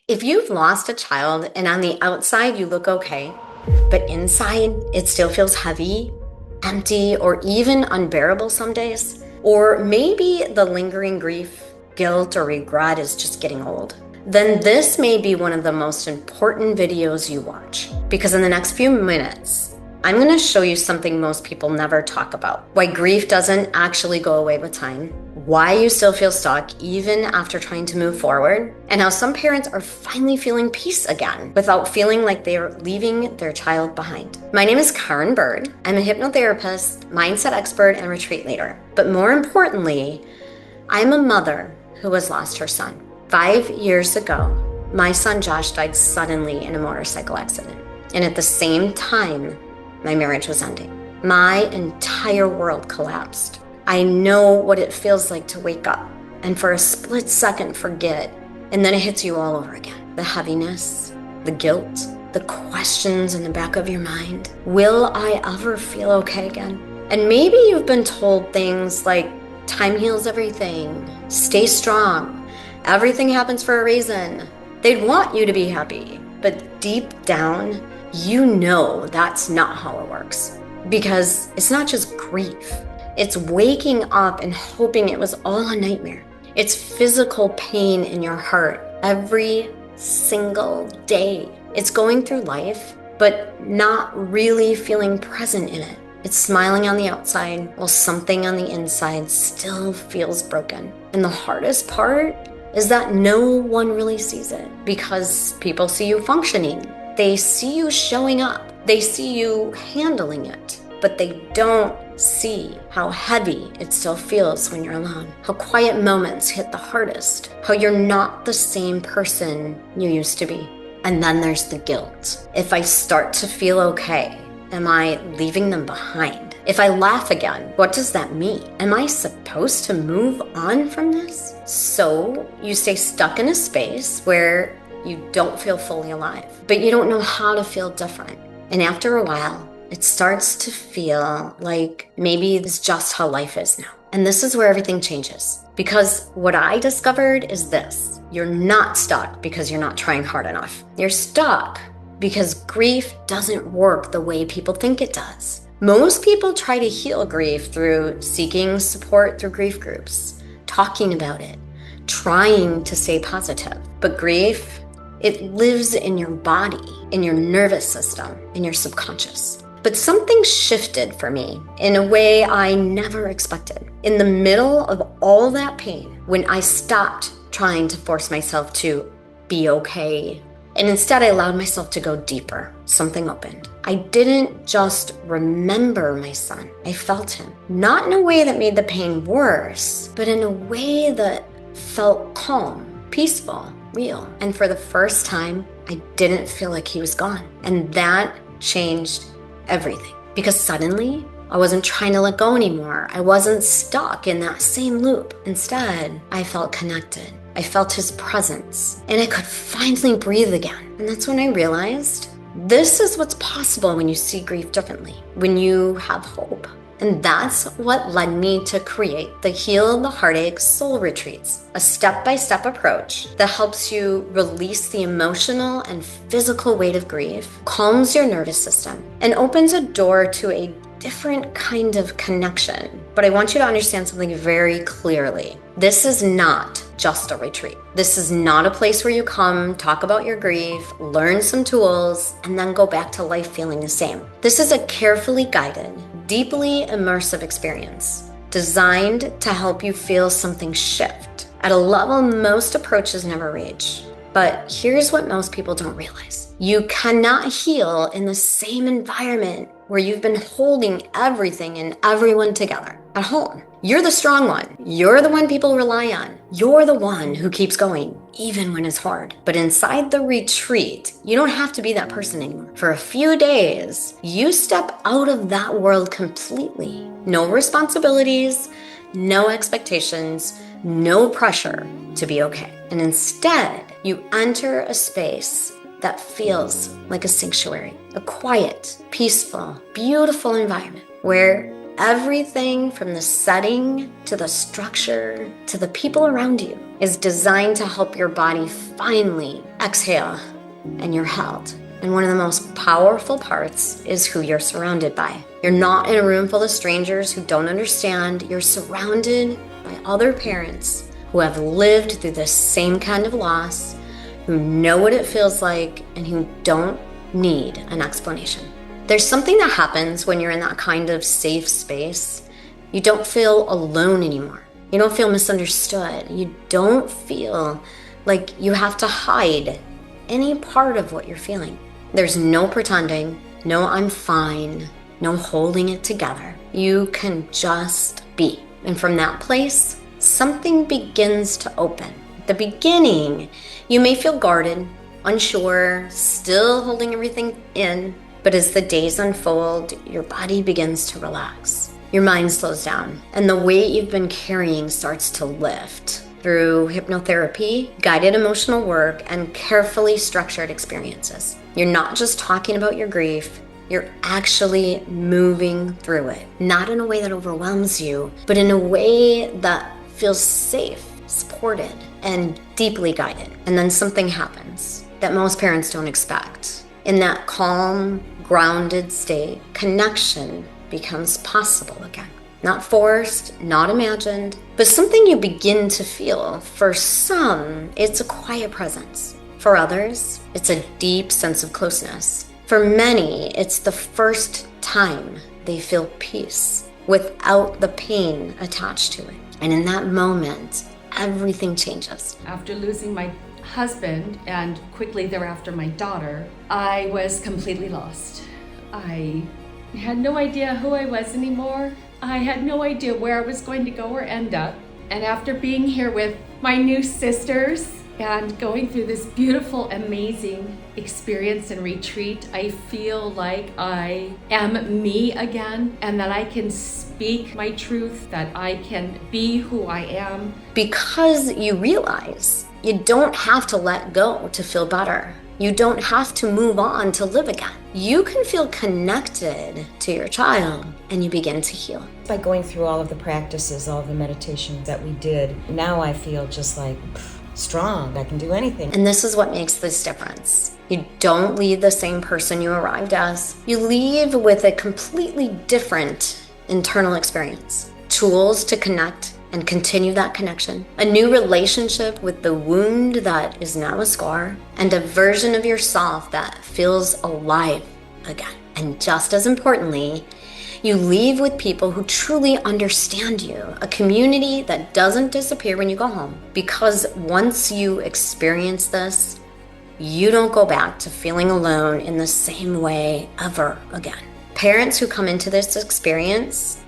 If you've lost a child and on the outside you look okay, but inside it still feels heavy, empty, or even unbearable some days, or maybe the lingering grief, guilt, or regret is just getting old, then this may be one of the most important videos you watch. Because in the next few minutes, I'm going to show you something most people never talk about. Why grief doesn't actually go away with time, why you still feel stuck even after trying to move forward, and how some parents are finally feeling peace again without feeling like they are leaving their child behind. My name is Karen Bird. I'm a hypnotherapist, mindset expert, and retreat leader. But more importantly, I'm a mother who has lost her son. 5 years ago, my son Josh died suddenly in a motorcycle accident. And at the same time, my marriage was ending. My entire world collapsed. I know what it feels like to wake up and for a split second forget, and then it hits you all over again. The heaviness, the guilt, the questions in the back of your mind. Will I ever feel okay again? And maybe you've been told things like, time heals everything, stay strong, everything happens for a reason. They'd want you to be happy, but deep down, you know that's not how it works. Because it's not just grief. It's waking up and hoping it was all a nightmare. It's physical pain in your heart every single day. It's going through life, but not really feeling present in it. It's smiling on the outside while something on the inside still feels broken. And the hardest part is that no one really sees it because people see you functioning. They see you showing up. They see you handling it, but they don't see how heavy it still feels when you're alone, how quiet moments hit the hardest, how you're not the same person you used to be. And then there's the guilt. If I start to feel okay, am I leaving them behind? If I laugh again, what does that mean? Am I supposed to move on from this? So you stay stuck in a space where you don't feel fully alive, but you don't know how to feel different. And after a while, it starts to feel like maybe it's just how life is now. And this is where everything changes. Because what I discovered is this: you're not stuck because you're not trying hard enough. You're stuck because grief doesn't work the way people think it does. Most people try to heal grief through seeking support through grief groups, talking about it, trying to stay positive. But grief, it lives in your body, in your nervous system, in your subconscious. But something shifted for me in a way I never expected. In the middle of all that pain, when I stopped trying to force myself to be okay, and instead I allowed myself to go deeper, something opened. I didn't just remember my son, I felt him. Not in a way that made the pain worse, but in a way that felt calm, peaceful, real. And for the first time, I didn't feel like he was gone. And that changed everything. Because suddenly, I wasn't trying to let go anymore. I wasn't stuck in that same loop. Instead, I felt connected. I felt his presence. And I could finally breathe again. And that's when I realized this is what's possible when you see grief differently, when you have hope. And that's what led me to create the Heal the Heartache Soul Retreats, a step-by-step approach that helps you release the emotional and physical weight of grief, calms your nervous system, and opens a door to a different kind of connection. But I want you to understand something very clearly. This is not just a retreat. This is not a place where you come, talk about your grief, learn some tools, and then go back to life feeling the same. This is a carefully guided, deeply immersive experience designed to help you feel something shift at a level most approaches never reach. But here's what most people don't realize. You cannot heal in the same environment where you've been holding everything and everyone together at home. You're the strong one. You're the one people rely on. You're the one who keeps going, even when it's hard. But inside the retreat, you don't have to be that person anymore. For a few days, you step out of that world completely. No responsibilities, no expectations, no pressure to be okay. And instead, you enter a space that feels like a sanctuary, a quiet, peaceful, beautiful environment where everything from the setting to the structure to the people around you is designed to help your body finally Exhale, and you're held. And one of the most powerful parts is who you're surrounded by. You're not in a room full of strangers who don't understand. You're surrounded by other parents who have lived through the same kind of loss, who know what it feels like, and who don't need an explanation. There's something that happens when you're in that kind of safe space. You don't feel alone anymore. You don't feel misunderstood. You don't feel like you have to hide any part of what you're feeling. There's no pretending, no I'm fine, no holding it together. You can just be. And from that place, something begins to open. At the beginning, you may feel guarded, unsure, still holding everything in. But as the days unfold, your body begins to relax. Your mind slows down, and the weight you've been carrying starts to lift through hypnotherapy, guided emotional work, and carefully structured experiences. You're not just talking about your grief, you're actually moving through it. Not in a way that overwhelms you, but in a way that feels safe, supported, and deeply guided. And then something happens that most parents don't expect. In that calm, grounded state, connection becomes possible again. Not forced, not imagined, but something you begin to feel. For some, it's a quiet presence. For others, it's a deep sense of closeness. For many, it's the first time they feel peace without the pain attached to it. And in that moment, everything changes. After losing my husband and quickly thereafter my daughter, I was completely lost. I had no idea who I was anymore. I had no idea where I was going to go or end up. And after being here with my new sisters and going through this beautiful, amazing experience and retreat, I feel like I am me again, and that I can speak my truth, that I can be who I am. Because you realize you don't have to let go to feel better. You don't have to move on to live again. You can feel connected to your child, and you begin to heal. By going through all of the practices, all of the meditations that we did, now I feel just like strong. I can do anything. And this is what makes this difference. You don't leave the same person you arrived as. You leave with a completely different internal experience. Tools to connect and continue that connection. A new relationship with the wound that is now a scar. And a version of yourself that feels alive again. And just as importantly, you leave with people who truly understand you, a community that doesn't disappear when you go home. Because once you experience this, you don't go back to feeling alone in the same way ever again. Parents who come into this experience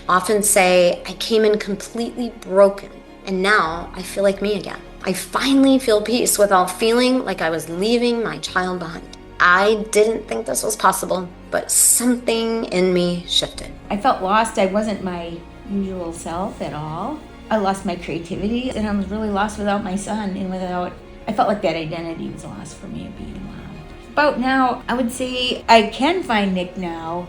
often say, I came in completely broken, and now I feel like me again. I finally feel peace without feeling like I was leaving my child behind. I didn't think this was possible, but something in me shifted. I felt lost. I wasn't my usual self at all. I lost my creativity, and I was really lost without my son, and I felt like that identity was lost for me of being a mom. About now, I would say I can find Nick now,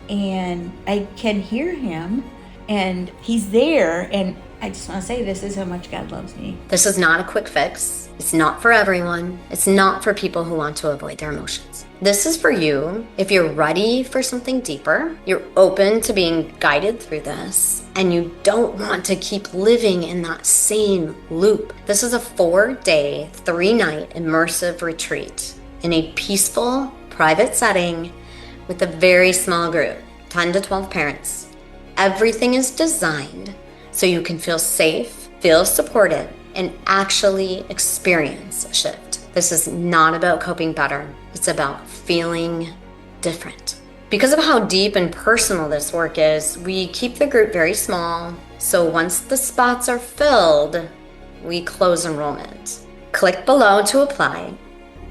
and I can hear him, and he's there, and I just want to say this is how much God loves me. This is not a quick fix. It's not for everyone. It's not for people who want to avoid their emotions. This is for you if you're ready for something deeper, you're open to being guided through this, and you don't want to keep living in that same loop. This is a 4-day, 3-night immersive retreat in a peaceful, private setting with a very small group, 10 to 12 parents. Everything is designed so you can feel safe, feel supported, and actually experience a shift. This is not about coping better. It's about feeling different. Because of how deep and personal this work is, we keep the group very small. So once the spots are filled, we close enrollment. Click below to apply.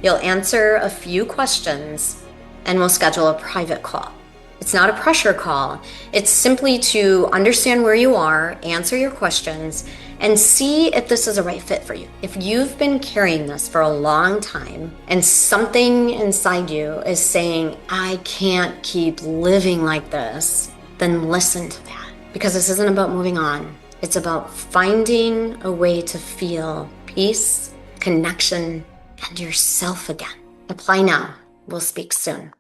You'll answer a few questions, and we'll schedule a private call. It's not a pressure call. It's simply to understand where you are, answer your questions, and see if this is a right fit for you. If you've been carrying this for a long time and something inside you is saying, I can't keep living like this, then listen to that. Because this isn't about moving on. It's about finding a way to feel peace, connection, and yourself again. Apply now. We'll speak soon.